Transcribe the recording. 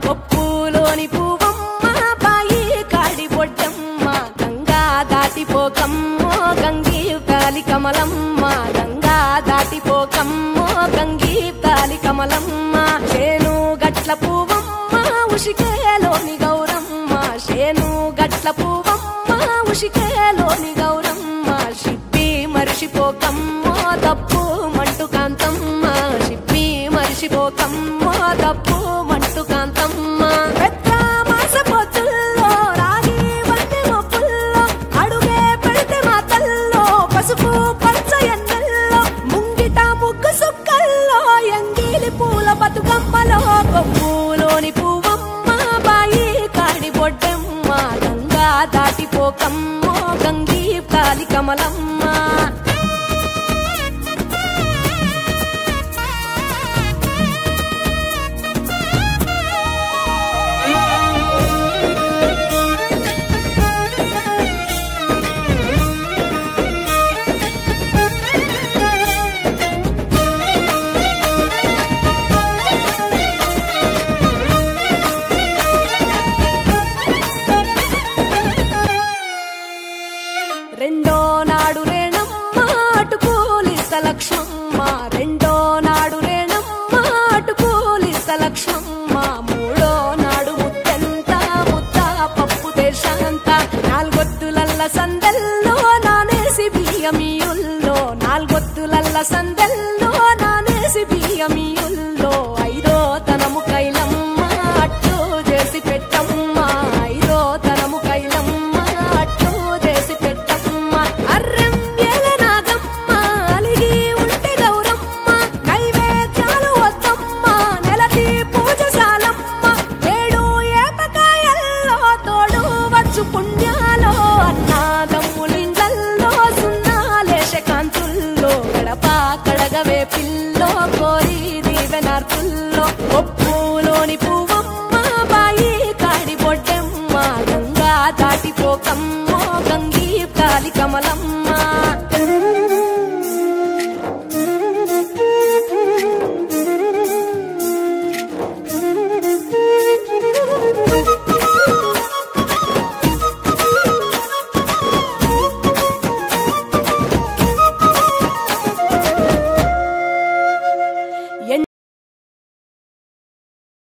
కొప్పులోని పువ్వమ్మ బాయి కాడి బొడ్డమ్మ గంగా దాటిపోకమ్మో గంగీ తాలి కమలమ్మ గంగా దాటిపోకమ్మో గంగీ తాలి కమలమ్మ చేను గట్ల పువ్వమ్మ ఉషికేలోని గౌరమ్మ చేను గట్ల పువ్వమ్మ ఉషికేలోని గౌరమ్మ షిప్పి మరిచిపోకమ్మో తప్పు మంటు కాంతమ్మ షిప్పి మరిచిపోకమ్మో తప్పు మంటు కాంతమ్మ పెద్ద మాస పొత్తుల్లో రాగి వంటి మొప్పుల్లో అడుగే పెడితే మాతల్లో పసుపు పచ్చ ఎన్నెల్లో ముంగిట ముగ్గు సుక్కల్లో ఎంగిలి పూల బతుకమ్మలో కొప్పులోని పువ్వమ్మ బాయి కాడి బొడ్డమ్మ గంగా దాటిపోకమ్మో గంగీ తాలి కమలమ్మ రెండో నాడు రేణమ్మ అటుకూలిస్త లక్ష్మమ్మ రెండో నాడు రేణమ్మ అటుకూలిస్త లక్ష్మమ్మ మూడో నాడు ముత్తెంత ముద్ద పప్పు దేశంత నాలుగొత్తులల్ల సందెల్లో నానేసి బియ్యమియుల్లో నాలుగొత్తులల్ల సందెల్లో నానేసి బియ్యమియుల్లో ఐదో తనము కైలమ్మ అట్టు చేసి పెట్టమ్మ ఐదో తనము కైలమ్మ అట్టు చేసి పెట్టమ్మ అర్రం ఏల నాగమ్మ అలిగి ఉంటే గౌరమ్మ నైవేద్యాలు వద్దమ్మ నెలకి పూజశాలమ్మ ఏడు ఏపకాయల్లో తోడు వచ్చు పుణ్యాలో అన్నాదమ్ములింగల్లో సున్నాలేశ కాంతుల్లో గడప కడగవే పిల్లో కోరి దీవెనార్తుల్లో కొప్పులోని పువ్వమ్మ బాయి కాడి బొడ్డమ్మ గంగా దాటిపోకమ్మో గంగీ తాలి కమలమ్మ